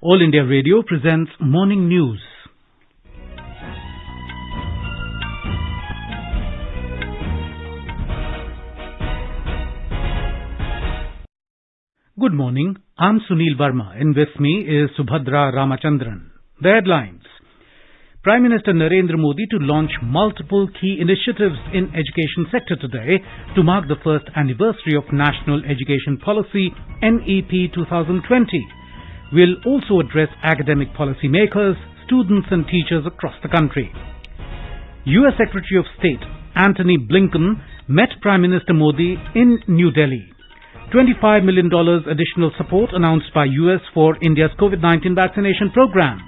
All India Radio presents Morning News. Good morning, I'm Sunil Verma and with me is Subhadra Ramachandran. The headlines. Prime Minister Narendra Modi to launch multiple key initiatives in education sector today to mark the first anniversary of National Education Policy NEP 2020. Will also address academic policy makers, students and teachers across the country. US Secretary of State Antony Blinken met Prime Minister Modi in New Delhi. $25 million additional support announced by US for India's COVID-19 vaccination program.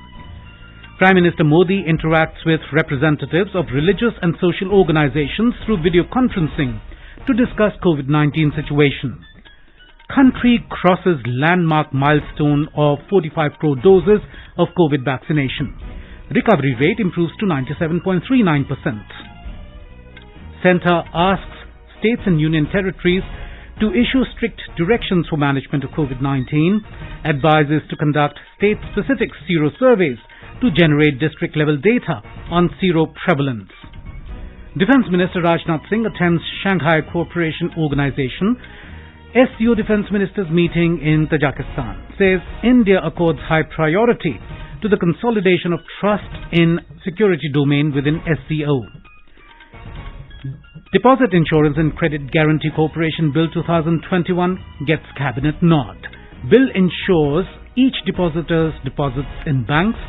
Prime Minister Modi interacts with representatives of religious and social organizations through video conferencing to discuss COVID-19 situation. Country crosses landmark milestone of 45 crore doses of COVID vaccination. Recovery rate improves to 97.39%. Centre asks states and union territories to issue strict directions for management of COVID-19, advises to conduct state-specific sero surveys to generate district-level data on sero prevalence. Defence Minister Rajnath Singh attends Shanghai Cooperation Organization SCO Defence Ministers meeting in Tajikistan, says India accords high priority to the consolidation of trust in security domain within SCO. Deposit Insurance and Credit Guarantee Corporation Bill 2021 gets Cabinet nod. Bill ensures each depositor's deposits in banks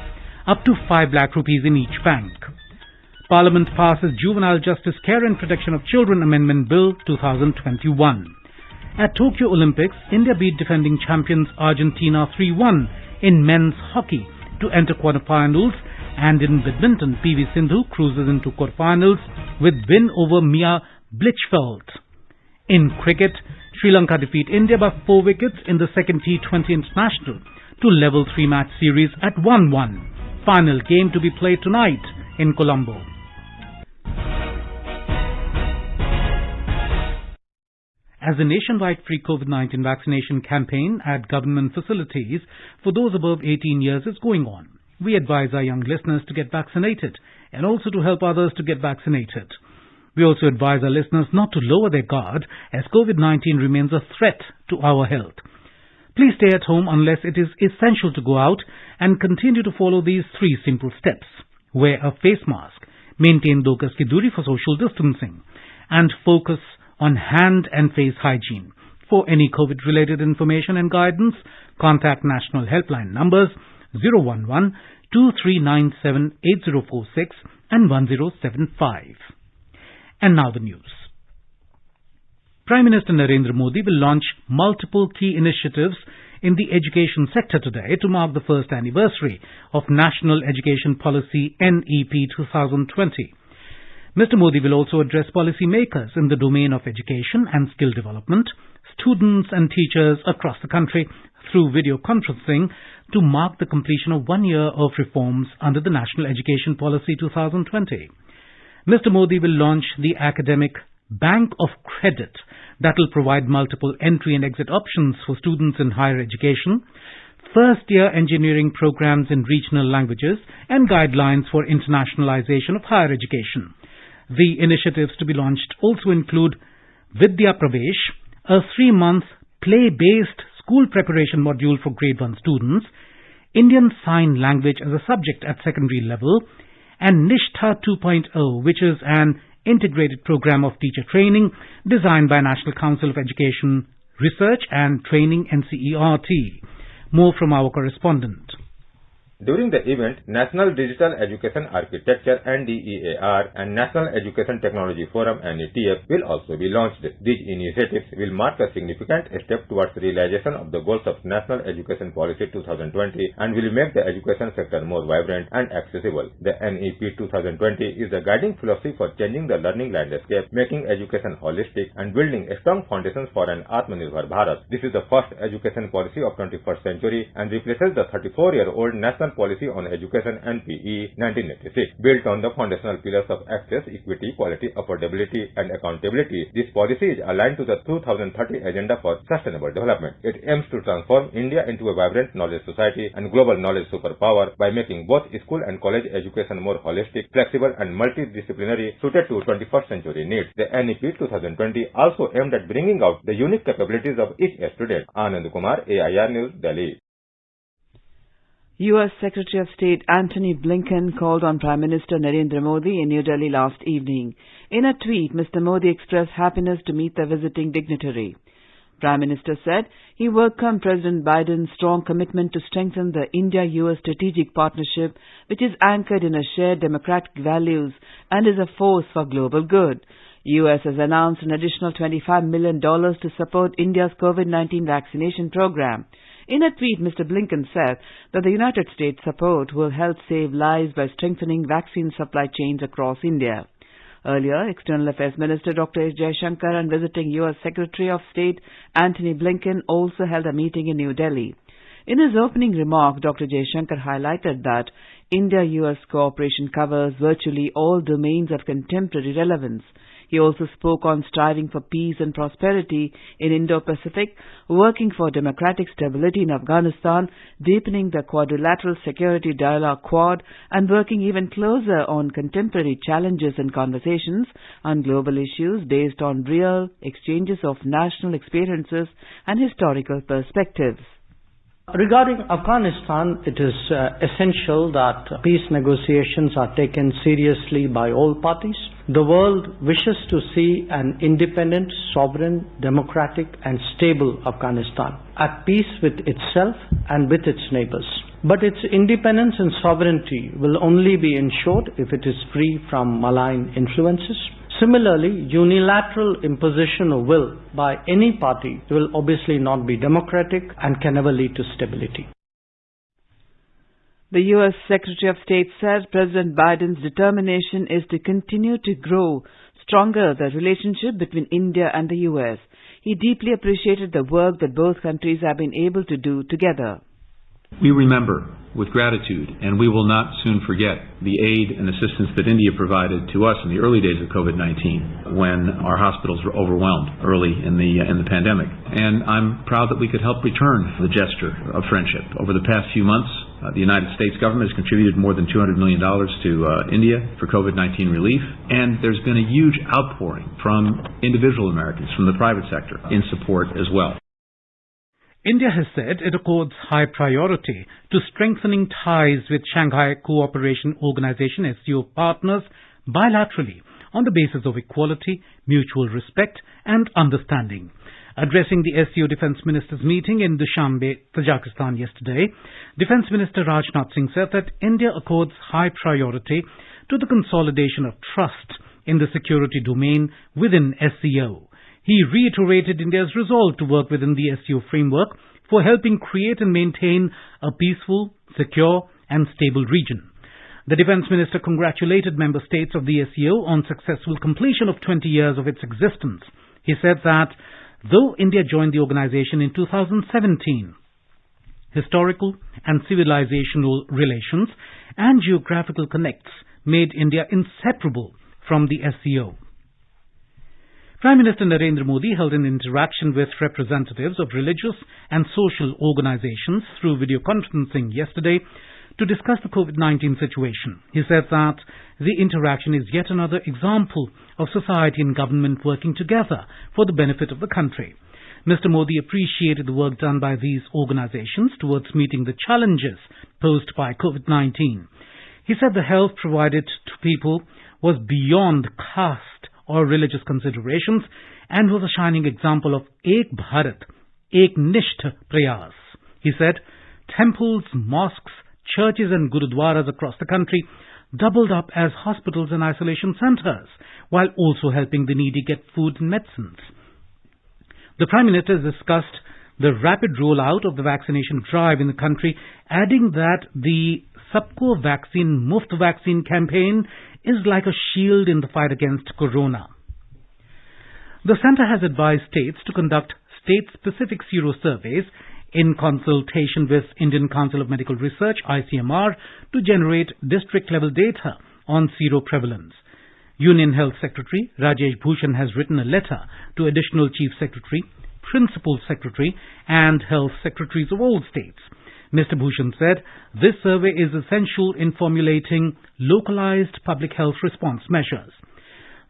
up to 5 lakh rupees in each bank. Parliament passes Juvenile Justice Care and Protection of Children Amendment Bill 2021. At Tokyo Olympics, India beat defending champions Argentina 3-1 in men's hockey to enter quarterfinals, and in badminton, PV Sindhu cruises into quarterfinals with win over Mia Blichfeld. In cricket, Sri Lanka defeat India by 4 wickets in the second T20 International to level 3-match series at 1-1. Final game to be played tonight in Colombo. As the nationwide free COVID-19 vaccination campaign at government facilities for those above 18 years is going on, we advise our young listeners to get vaccinated and also to help others to get vaccinated. We also advise our listeners not to lower their guard as COVID-19 remains a threat to our health. Please stay at home unless it is essential to go out and continue to follow these 3 simple steps. Wear a face mask, maintain 2 gaz ki duri for social distancing, and focus on hand and face hygiene. For any COVID-related information and guidance, contact national helpline numbers 011-2397-8046 and 1075. And now the news. Prime Minister Narendra Modi will launch multiple key initiatives in the education sector today to mark the first anniversary of National Education Policy NEP 2020. Mr. Modi will also address policy makers in the domain of education and skill development, students and teachers across the country through video conferencing to mark the completion of 1 year of reforms under the National Education Policy 2020. Mr. Modi will launch the Academic Bank of Credit that will provide multiple entry and exit options for students in higher education, first-year engineering programs in regional languages, and guidelines for internationalization of higher education. The initiatives to be launched also include Vidya Pravesh, a 3-month play-based school preparation module for grade 1 students, Indian Sign Language as a subject at secondary level, and Nishtha 2.0, which is an integrated program of teacher training designed by National Council of Education Research and Training NCERT. More from our correspondent. During the event, National Digital Education Architecture NDEAR and National Education Technology Forum NETF will also be launched. These initiatives will mark a significant step towards realization of the goals of National Education Policy 2020 and will make the education sector more vibrant and accessible. The NEP 2020 is the guiding philosophy for changing the learning landscape, making education holistic and building strong foundations for an Atmanirbhar Bharat. This is the first education policy of 21st century and replaces the 34-year-old National National Policy on Education NPE 1986. Built on the foundational pillars of access, equity, quality, affordability, and accountability, this policy is aligned to the 2030 Agenda for Sustainable Development. It aims to transform India into a vibrant knowledge society and global knowledge superpower by making both school and college education more holistic, flexible, and multidisciplinary, suited to 21st century needs. The NEP 2020 also aimed at bringing out the unique capabilities of each student. Anand Kumar, AIR News, Delhi. U.S. Secretary of State Antony Blinken called on Prime Minister Narendra Modi in New Delhi last evening. In a tweet, Mr. Modi expressed happiness to meet the visiting dignitary. Prime Minister said he welcomed President Biden's strong commitment to strengthen the India-US strategic partnership, which is anchored in a shared democratic values and is a force for global good. U.S. has announced an additional $25 million to support India's COVID-19 vaccination program. In a tweet, Mr. Blinken said that the United States' support will help save lives by strengthening vaccine supply chains across India. Earlier, External Affairs Minister Dr. S. Jaishankar and visiting U.S. Secretary of State Antony Blinken also held a meeting in New Delhi. In his opening remark, Dr. Jaishankar highlighted that India-US cooperation covers virtually all domains of contemporary relevance. He also spoke on striving for peace and prosperity in Indo-Pacific, working for democratic stability in Afghanistan, deepening the quadrilateral security dialogue Quad, and working even closer on contemporary challenges and conversations on global issues based on real exchanges of national experiences and historical perspectives. Regarding Afghanistan, it is essential that peace negotiations are taken seriously by all parties. The world wishes to see an independent, sovereign, democratic and stable Afghanistan, at peace with itself and with its neighbors. But its independence and sovereignty will only be ensured if it is free from malign influences. Similarly, unilateral imposition of will by any party will obviously not be democratic and can never lead to stability. The U.S. Secretary of State said President Biden's determination is to continue to grow stronger the relationship between India and the U.S. He deeply appreciated the work that both countries have been able to do together. We remember with gratitude, and we will not soon forget, the aid and assistance that India provided to us in the early days of COVID-19 when our hospitals were overwhelmed early in the pandemic. And I'm proud that we could help return the gesture of friendship. Over the past few months, the United States government has contributed more than $200 million to India for COVID-19 relief, and there's been a huge outpouring from individual Americans, from the private sector, in support as well. India has said it accords high priority to strengthening ties with Shanghai Cooperation Organization SCO partners bilaterally on the basis of equality, mutual respect and understanding. Addressing the SCO Defence Ministers meeting in Dushanbe, Tajikistan yesterday, Defence Minister Rajnath Singh said that India accords high priority to the consolidation of trust in the security domain within SCO. He reiterated India's resolve to work within the SCO framework for helping create and maintain a peaceful, secure and stable region. The Defence Minister congratulated member states of the SCO on successful completion of 20 years of its existence. He said that though India joined the organization in 2017, historical and civilizational relations and geographical connects made India inseparable from the SCO. Prime Minister Narendra Modi held an interaction with representatives of religious and social organizations through video conferencing yesterday to discuss the COVID-19 situation. He said that the interaction is yet another example of society and government working together for the benefit of the country. Mr. Modi appreciated the work done by these organizations towards meeting the challenges posed by COVID-19. He said the help provided to people was beyond caste or religious considerations and was a shining example of Ek Bharat, Ek Nisht Prayas. He said temples, mosques, churches and gurudwaras across the country doubled up as hospitals and isolation centers, while also helping the needy get food and medicines. The Prime Minister discussed the rapid rollout of the vaccination drive in the country, adding that the Sabko Vaccine Muft vaccine campaign is like a shield in the fight against corona. The centre has advised states to conduct state-specific sero surveys in consultation with Indian Council of Medical Research, ICMR, to generate district-level data on seroprevalence. Union Health Secretary Rajesh Bhushan has written a letter to Additional Chief Secretary, Principal Secretary and Health Secretaries of all states. Mr. Bhushan said this survey is essential in formulating localized public health response measures.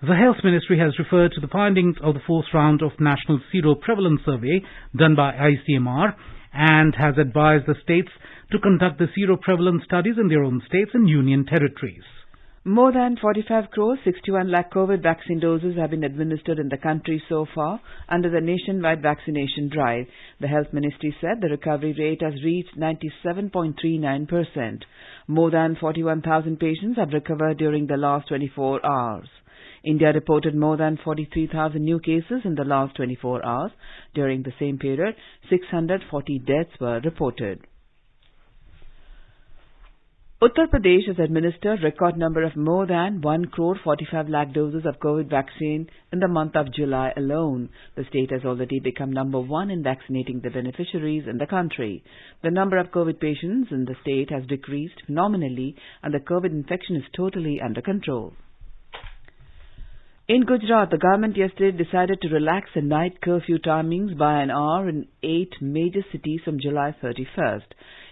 The Health Ministry has referred to the findings of the fourth round of National Seroprevalence Survey done by ICMR and has advised the states to conduct the seroprevalence studies in their own states and union territories. More than 45 crores 61 lakh COVID vaccine doses have been administered in the country so far under the nationwide vaccination drive. The Health Ministry said the recovery rate has reached 97.39%. More than 41,000 patients have recovered during the last 24 hours. India reported more than 43,000 new cases in the last 24 hours. During the same period, 640 deaths were reported. Uttar Pradesh has administered record number of more than 1 crore 45 lakh doses of COVID vaccine in the month of July alone. The state has already become number one in vaccinating the beneficiaries in the country. The number of COVID patients in the state has decreased phenomenally and the COVID infection is totally under control. In Gujarat, the government yesterday decided to relax the night curfew timings by an hour in 8 major cities from July 31st.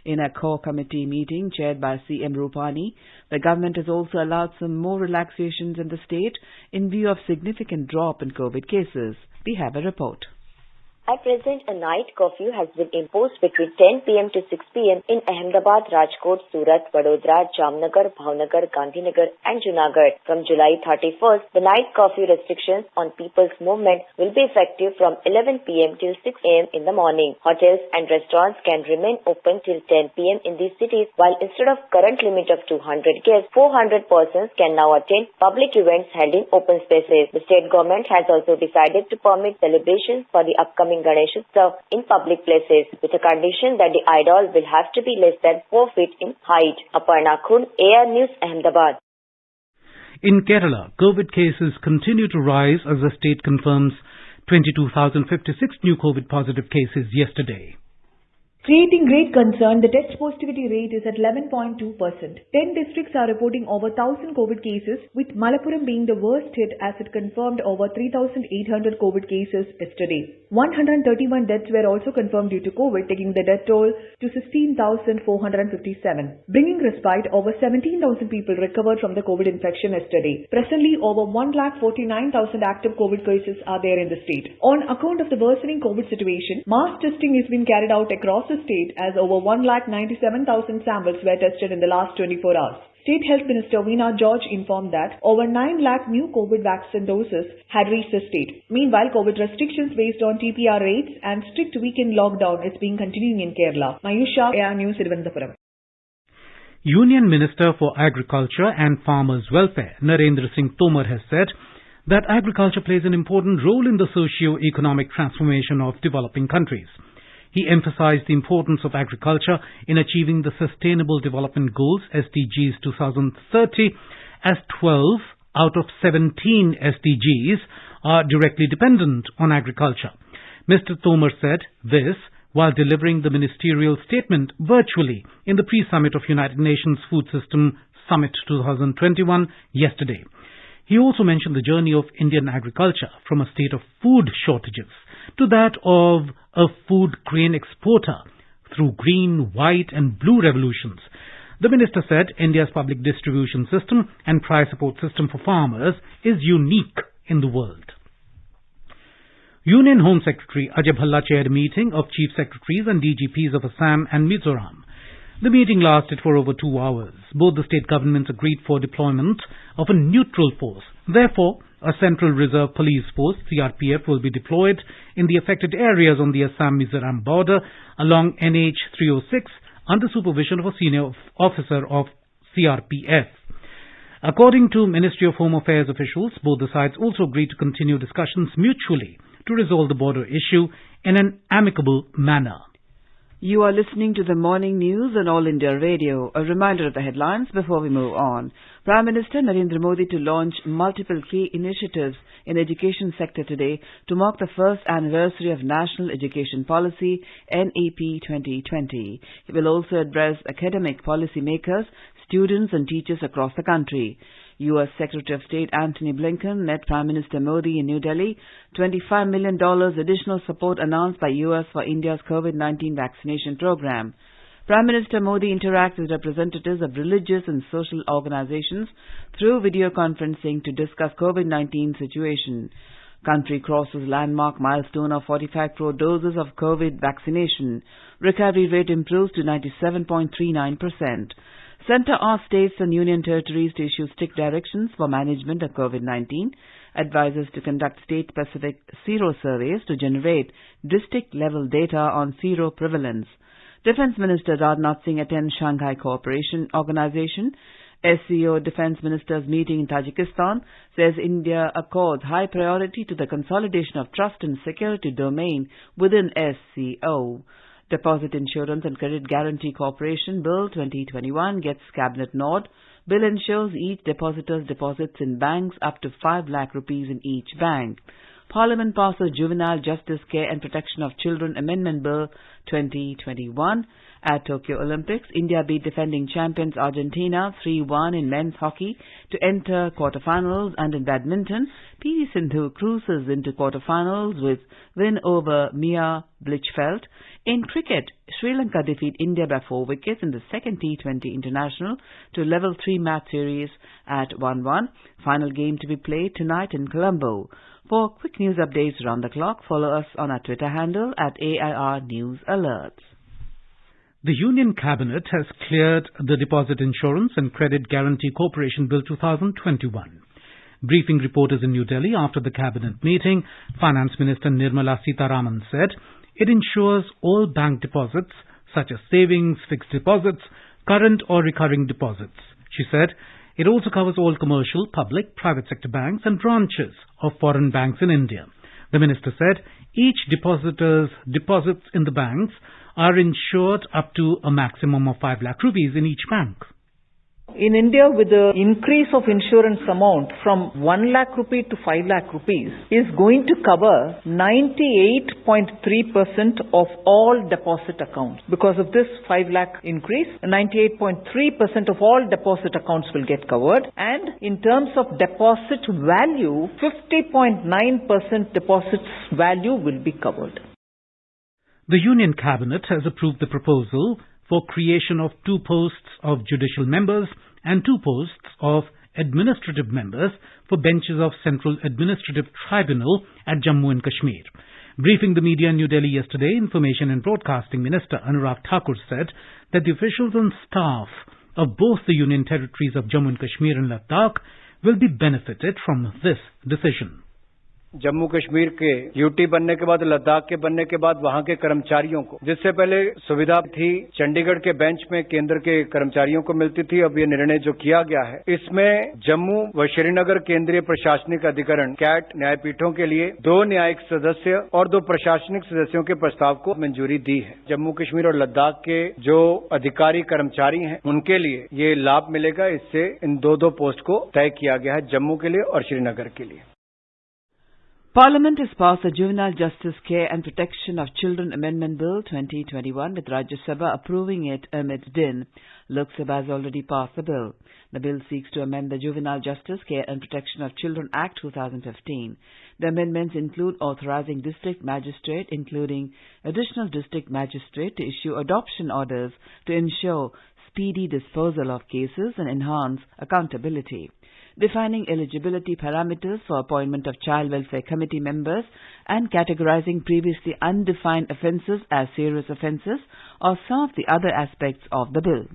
In a core committee meeting chaired by CM Rupani, the government has also allowed some more relaxations in the state in view of significant drop in COVID cases. We have a report. At present, a night curfew has been imposed between 10 p.m. to 6 p.m. in Ahmedabad, Rajkot, Surat, Vadodara, Jamnagar, Bhavnagar, Gandhinagar and Junagadh. From July 31st, the night curfew restrictions on people's movement will be effective from 11 p.m. till 6 a.m. in the morning. Hotels and restaurants can remain open till 10 p.m. in these cities, while instead of current limit of 200 guests, 400 persons can now attend public events held in open spaces. The state government has also decided to permit celebrations for the upcoming Ganesh Utsav in public places with a condition that the idol will have to be less than 4 feet in height. Aparna Khund, AR News, Ahmedabad. In Kerala, COVID cases continue to rise as the state confirms 22,056 new COVID positive cases yesterday. Creating great concern, the test positivity rate is at 11.2%. 10 districts are reporting over 1,000 COVID cases, with Malappuram being the worst hit as it confirmed over 3,800 COVID cases yesterday. 131 deaths were also confirmed due to COVID, taking the death toll to 16,457. Bringing respite, over 17,000 people recovered from the COVID infection yesterday. Presently, over 1,49,000 active COVID cases are there in the state. On account of the worsening COVID situation, mass testing is being carried out across the state as over 1,97,000 samples were tested in the last 24 hours. State Health Minister Veena George informed that over 9 lakh new COVID vaccine doses had reached the state. Meanwhile, COVID restrictions based on TPR rates and strict weekend lockdown is being continuing in Kerala. Mayusha, AR News, Thiruvananthapuram. Union Minister for Agriculture and Farmers Welfare, Narendra Singh Tomar, has said that agriculture plays an important role in the socio-economic transformation of developing countries. He emphasized the importance of agriculture in achieving the Sustainable Development Goals SDGs 2030 as 12 out of 17 SDGs are directly dependent on agriculture. Mr. Tomar said this while delivering the ministerial statement virtually in the pre-summit of United Nations Food System Summit 2021 yesterday. He also mentioned the journey of Indian agriculture from a state of food shortages to that of a food grain exporter through green, white and blue revolutions. The minister said India's public distribution system and price support system for farmers is unique in the world. Union Home Secretary Ajay Bhalla chaired a meeting of Chief Secretaries and DGPs of Assam and Mizoram. The meeting lasted for over 2 hours. Both the state governments agreed for deployment of a neutral force. Therefore, a Central Reserve Police Force, CRPF, will be deployed in the affected areas on the Assam-Mizoram border along NH 306 under supervision of a senior officer of CRPF. According to Ministry of Home Affairs officials, both the sides also agreed to continue discussions mutually to resolve the border issue in an amicable manner. You are listening to the morning news on All India Radio. A reminder of the headlines before we move on. Prime Minister Narendra Modi to launch multiple key initiatives in education sector today to mark the first anniversary of National Education Policy NEP 2020. He will also address academic policy makers, students and teachers across the country. U.S. Secretary of State Antony Blinken met Prime Minister Modi in New Delhi. $25 million additional support announced by U.S. for India's COVID-19 vaccination program. Prime Minister Modi interacts with representatives of religious and social organizations through video conferencing to discuss COVID-19 situation. Country crosses landmark milestone of 45 crore doses of COVID vaccination. Recovery rate improves to 97.39%. Centre asks states and union territories to issue strict directions for management of COVID-19, advises to conduct state-specific sero surveys to generate district-level data on sero prevalence. Defence Minister Rajnath Singh attends Shanghai Cooperation Organization. SCO Defence Ministers meeting in Tajikistan, says India accords high priority to the consolidation of trust and security domain within SCO. Deposit Insurance and Credit Guarantee Corporation Bill 2021 gets Cabinet nod. Bill ensures each depositor's deposits in banks up to 5 lakh rupees in each bank. Parliament passes Juvenile Justice Care and Protection of Children Amendment Bill 2021. At Tokyo Olympics, India beat defending champions Argentina 3-1 in men's hockey to enter quarterfinals, and in badminton, PV Sindhu cruises into quarterfinals with win over Mia Blichfeld. In cricket, Sri Lanka defeat India by 4 wickets in the second T20 International to level 3 match series at 1-1. Final game to be played tonight in Colombo. For quick news updates around the clock, follow us on our Twitter handle at AIR News Alerts. The Union Cabinet has cleared the Deposit Insurance and Credit Guarantee Corporation Bill 2021. Briefing reporters in New Delhi after the Cabinet meeting, Finance Minister Nirmala Sitharaman said it ensures all bank deposits such as savings, fixed deposits, current or recurring deposits. She said it also covers all commercial, public, private sector banks and branches of foreign banks in India. The minister said each depositor's deposits in the banks are insured up to a maximum of 5 lakh rupees in each bank. In India, with the increase of insurance amount from 1 lakh rupee to 5 lakh rupees, is going to cover 98.3% of all deposit accounts. Because of this 5 lakh increase, 98.3% of all deposit accounts will get covered. And in terms of deposit value, 50.9% deposits value will be covered. The Union Cabinet has approved the proposal for creation of 2 posts of judicial members and 2 posts of administrative members for benches of Central Administrative Tribunal at Jammu and Kashmir. Briefing the media in New Delhi yesterday, Information and Broadcasting Minister Anurag Thakur said that the officials and staff of both the Union territories of Jammu and Kashmir and Ladakh will be benefited from this decision. Jammu Kashmir के UT बनने के बाद, लद्दाख के बनने के बाद वहां के कर्मचारियों को, जिससे पहले सुविधा थी चंडीगढ़ के बेंच में केंद्र के कर्मचारियों को मिलती थी, अब ये निर्णय जो किया गया है इसमें जम्मू व श्रीनगर केंद्रीय प्रशासनिक अधिकरण कैट न्यायपीठों के लिए 2 न्यायिक सदस्य और 2 प्रशासनिक सदस्यों के प्रस्ताव को मंजूरी दी है। जम्मू कश्मीर और लद्दाख के जो अधिकारी कर्मचारी हैं उनके लिए ये लाभ मिलेगा। इससे इन 2 पोस्ट को तय किया गया है जम्मू के लिए और श्रीनगर के लिए। Parliament has passed the Juvenile Justice Care and Protection of Children Amendment Bill 2021 with Rajya Sabha approving it amid din. Lok Sabha has already passed the bill. The bill seeks to amend the Juvenile Justice Care and Protection of Children Act 2015. The amendments include authorizing district magistrate, including additional district magistrate, to issue adoption orders to ensure speedy disposal of cases and enhance accountability. Defining eligibility parameters for appointment of Child Welfare Committee members and categorizing previously undefined offences as serious offences are some of the other aspects of the bill.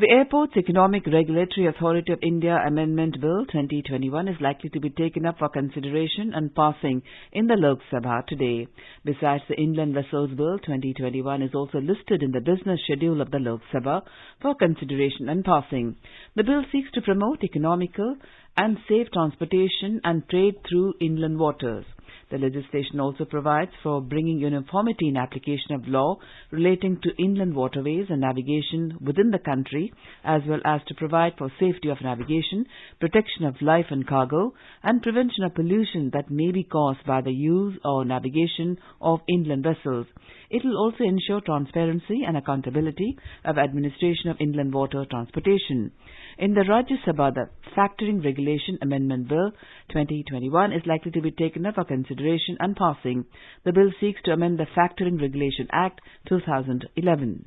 The Airports Economic Regulatory Authority of India Amendment Bill 2021 is likely to be taken up for consideration and passing in the Lok Sabha today. Besides, the Inland Vessels Bill 2021 is also listed in the business schedule of the Lok Sabha for consideration and passing. The bill seeks to promote economical and safe transportation and trade through inland waters. The legislation also provides for bringing uniformity in application of law relating to inland waterways and navigation within the country, as well as to provide for safety of navigation, protection of life and cargo, and prevention of pollution that may be caused by the use or navigation of inland vessels. It will also ensure transparency and accountability of administration of inland water transportation. In the Rajya Sabha, the Factoring Regulation Amendment Bill 2021 is likely to be taken up for consideration and passing. The bill seeks to amend the Factoring Regulation Act 2011.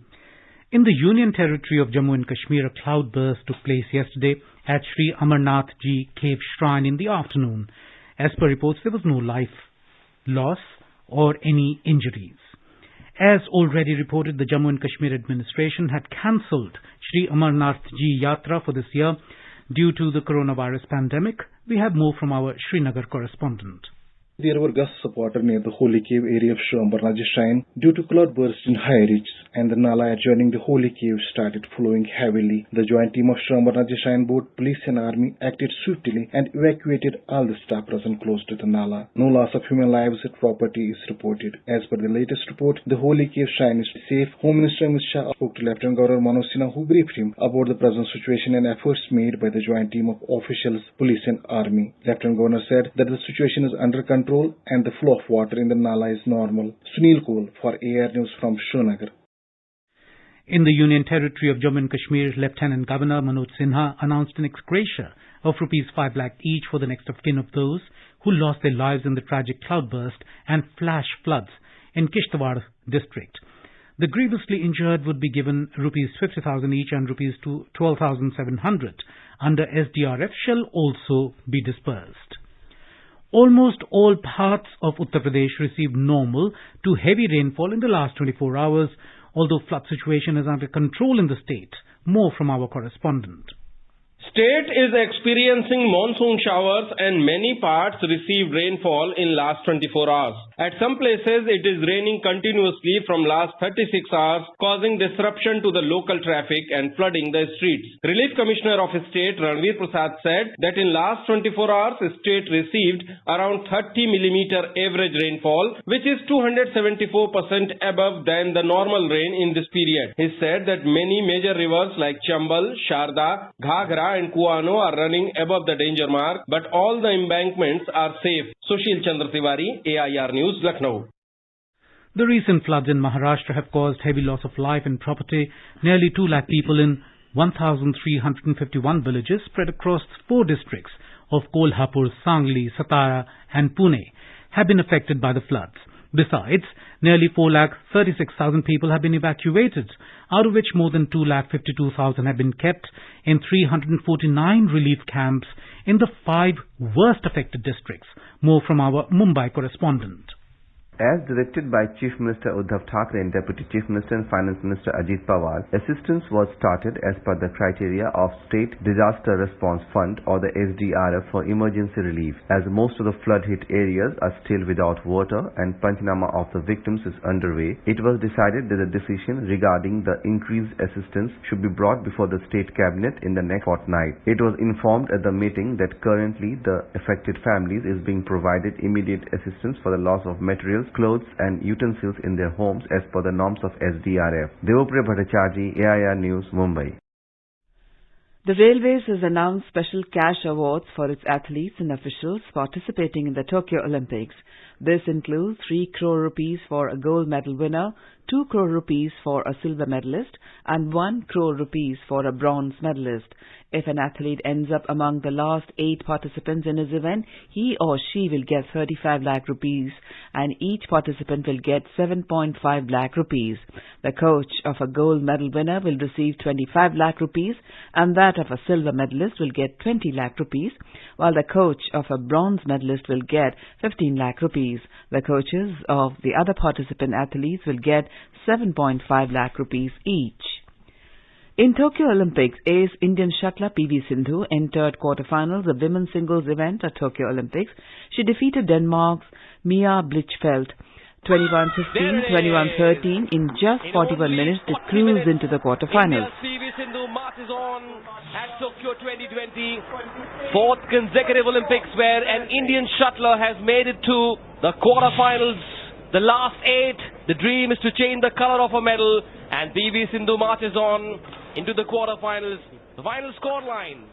In the Union Territory of Jammu and Kashmir, a cloudburst took place yesterday at Sri Amarnath Ji Cave Shrine in the afternoon. As per reports, there was no life loss or any injuries. As already reported, the Jammu and Kashmir administration had cancelled Sri Amarnath Ji Yatra for this year due to the coronavirus pandemic. We have more from our Srinagar correspondent. There were gusts of water near the holy cave area of Sri Amarnath Ji Shrine due to cloudburst in high reaches, and the Nala adjoining the holy cave started flowing heavily. The joint team of Sri Amarnath Ji Shrine Board, police and army acted swiftly and evacuated all the staff present close to the Nala. No loss of human lives or property is reported. As per the latest report, the holy cave shrine is safe. Home Minister Amit Shah spoke to Lieutenant Governor Manoj Sinha, who briefed him about the present situation and efforts made by the joint team of officials, police and army. Lieutenant Governor said that the situation is under control and the flow of water in the Nala is normal. Sunil Kohl for AR News from Srinagar. In the Union Territory of Jammu and Kashmir, Lieutenant Governor Manoj Sinha announced an ex gratia of ₹5 lakh each for the next of kin of those who lost their lives in the tragic cloudburst and flash floods in Kishtwar district. The grievously injured would be given ₹50,000 each and ₹12,700 under SDRF shall also be dispersed. Almost all parts of Uttar Pradesh received normal to heavy rainfall in the last 24 hours, although flood situation is under control in the state. More from our correspondent. State is experiencing monsoon showers and many parts received rainfall in last 24 hours. At some places it is raining continuously from last 36 hours, causing disruption to the local traffic and flooding the streets. Relief Commissioner of State Ranveer Prasad said that in last 24 hours state received around 30 millimeter average rainfall, which is 274% above than the normal rain in this period. He said that many major rivers like Chambal, Sharda, Ghaghra and Kuano are running above the danger mark, but all the embankments are safe. Sushil Chandra Tiwari, AIR News, Lucknow. The recent floods in Maharashtra have caused heavy loss of life and property. Nearly 2 lakh people in 1,351 villages spread across 4 districts of Kolhapur, Sangli, Satara and Pune have been affected by the floods. Besides, nearly 4,36,000 people have been evacuated, out of which more than 2,52,000 have been kept in 349 relief camps in the 5 worst affected districts. More from our Mumbai correspondent. As directed by Chief Minister Uddhav Thackeray and Deputy Chief Minister and Finance Minister Ajit Pawar, assistance was started as per the criteria of State Disaster Response Fund or the SDRF for emergency relief. As most of the flood-hit areas are still without water and Panchnama of the victims is underway, it was decided that the decision regarding the increased assistance should be brought before the State Cabinet in the next fortnight. It was informed at the meeting that currently the affected families is being provided immediate assistance for the loss of materials, clothes and utensils in their homes as per the norms of SDRF. Devopriya Bhattacharjee, AIR News, Mumbai. The Railways has announced special cash awards for its athletes and officials participating in the Tokyo Olympics. This includes 3 crore rupees for a gold medal winner, 2 crore rupees for a silver medalist, and 1 crore rupees for a bronze medalist. If an athlete ends up among the last 8 participants in his event, he or she will get 35 lakh rupees and each participant will get 7.5 lakh rupees. The coach of a gold medal winner will receive 25 lakh rupees and that of a silver medalist will get 20 lakh rupees, while the coach of a bronze medalist will get 15 lakh rupees. The coaches of the other participant athletes will get 7.5 lakh rupees each. In Tokyo Olympics, ace Indian shuttler PV Sindhu entered quarterfinals of women's singles event at Tokyo Olympics. She defeated Denmark's Mia Blichfeldt 21-15, 21-13 in just 41 minutes to cruise into the quarterfinals. Sindhu marches on at Tokyo 2020. Fourth consecutive Olympics where an Indian shuttler has made it to the quarterfinals. The last 8, the dream is to change the color of a medal, and PV Sindhu marches on into the quarterfinals. The final scoreline,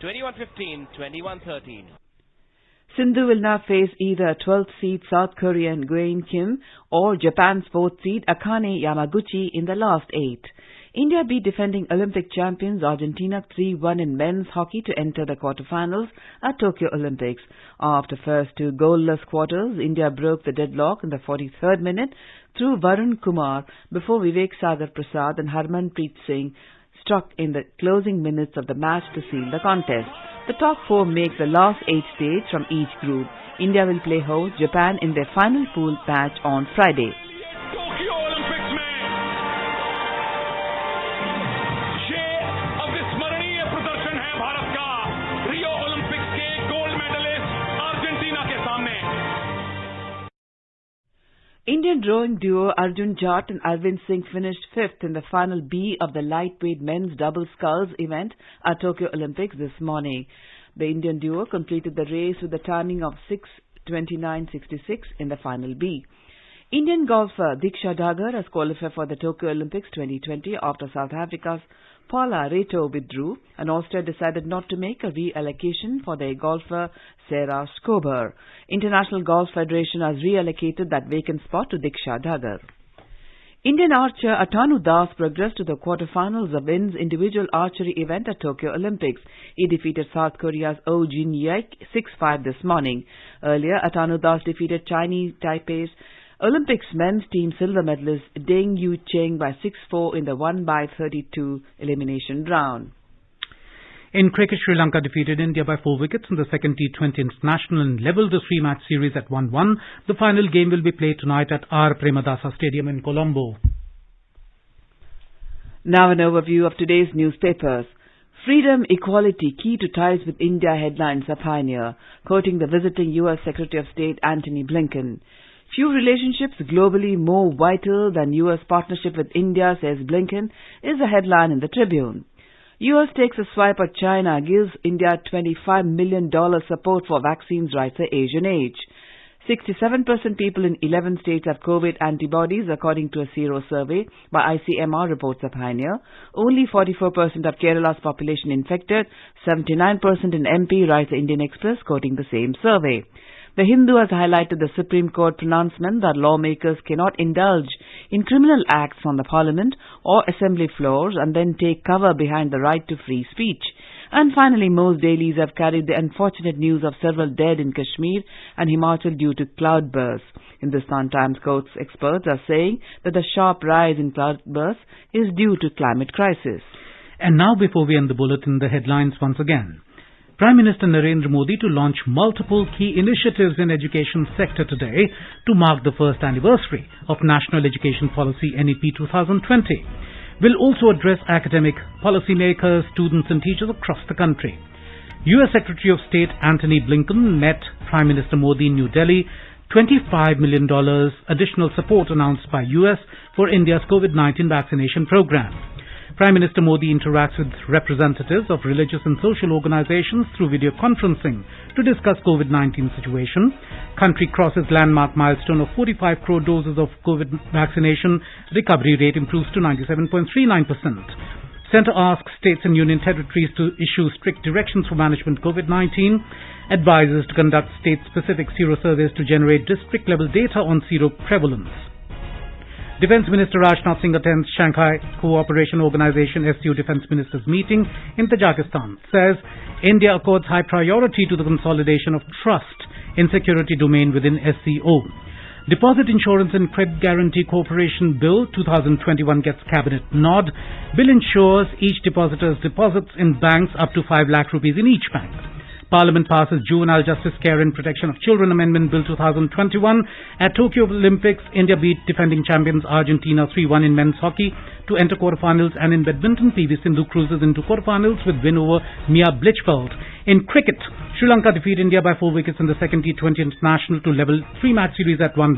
21-15, 21-13. Sindhu will now face either 12th seed South Korean Gwain Kim or Japan's 4th seed Akane Yamaguchi in the last 8. India beat defending Olympic champions Argentina 3-1 in men's hockey to enter the quarterfinals at Tokyo Olympics. After first 2 goalless quarters, India broke the deadlock in the 43rd minute through Varun Kumar before Vivek Sagar Prasad and Harmanpreet Singh struck in the closing minutes of the match to seal the contest. The top 4 make the last 8 stage from each group. India will play host Japan in their final pool match on Friday. Indian rowing duo Arjun Jat and Arvind Singh finished 5th in the final B of the lightweight men's double sculls event at Tokyo Olympics this morning. The Indian duo completed the race with a timing of 6:29.66 in the final B. Indian golfer Diksha Dagar has qualified for the Tokyo Olympics 2020 after South Africa's Paula Reto withdrew, and Austria decided not to make a reallocation for their golfer Sarah Skober. International Golf Federation has reallocated that vacant spot to Diksha Dagar. Indian archer Atanu Das progressed to the quarterfinals of men's individual archery event at Tokyo Olympics. He defeated South Korea's Oh Jin-yeik 6-5 this morning. Earlier, Atanu Das defeated Chinese Taipei's Olympics men's team silver medalist Deng Yu Cheng by 6-4 in the 1/32 elimination round. In cricket, Sri Lanka defeated India by 4 wickets in the second T20 international and levelled the 3-match series at 1-1. The final game will be played tonight at R. Premadasa Stadium in Colombo. Now an overview of today's newspapers. Freedom, equality, key to ties with India headlines are Pioneer, quoting the visiting U.S. Secretary of State Antony Blinken. Few relationships globally more vital than U.S. partnership with India, says Blinken, is the headline in the Tribune. U.S. takes a swipe at China, gives India $25 million support for vaccines, writes the Asian Age. 67% people in 11 states have COVID antibodies, according to a Sero survey by ICMR, reports a Pioneer. Only 44% of Kerala's population infected, 79% in MP, writes the Indian Express, quoting the same survey. The Hindu has highlighted the Supreme Court pronouncement that lawmakers cannot indulge in criminal acts on the Parliament or Assembly floors and then take cover behind the right to free speech. And finally, most dailies have carried the unfortunate news of several dead in Kashmir and Himachal due to cloudbursts. Hindustan Times quotes experts are saying that the sharp rise in cloudbursts is due to climate crisis. And now, before we end the bulletin, the headlines once again. Prime Minister Narendra Modi to launch multiple key initiatives in education sector today to mark the first anniversary of National Education Policy NEP 2020. Will also address academic policymakers, students and teachers across the country. U.S. Secretary of State Antony Blinken met Prime Minister Modi in New Delhi. $25 million additional support announced by U.S. for India's COVID-19 vaccination program. Prime Minister Modi interacts with representatives of religious and social organizations through video conferencing to discuss COVID-19 situation. Country crosses landmark milestone of 45 crore doses of COVID vaccination. Recovery rate improves to 97.39%. Centre asks states and union territories to issue strict directions for management COVID-19. Advises to conduct state-specific sero surveys to generate district-level data on sero prevalence. Defence Minister Rajnath Singh attends Shanghai Cooperation Organization SCO Defence Ministers meeting in Tajikistan. Says India accords high priority to the consolidation of trust in security domain within SCO. Deposit Insurance and Credit Guarantee Corporation Bill 2021 gets Cabinet nod. Bill ensures each depositor's deposits in banks up to 5 lakh rupees in each bank. Parliament passes Juvenile Justice Care and Protection of Children Amendment Bill 2021. At Tokyo Olympics, India beat defending champions Argentina 3-1 in men's hockey to enter quarterfinals, and in badminton, PV Sindhu cruises into quarterfinals with win over Mia Blichfeld. In cricket, Sri Lanka defeat India by 4 wickets in the second T20 international to level 3-match series at 1-1.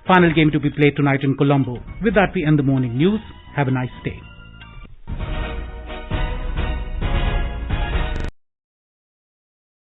Final game to be played tonight in Colombo. With that, we end the morning news. Have a nice day.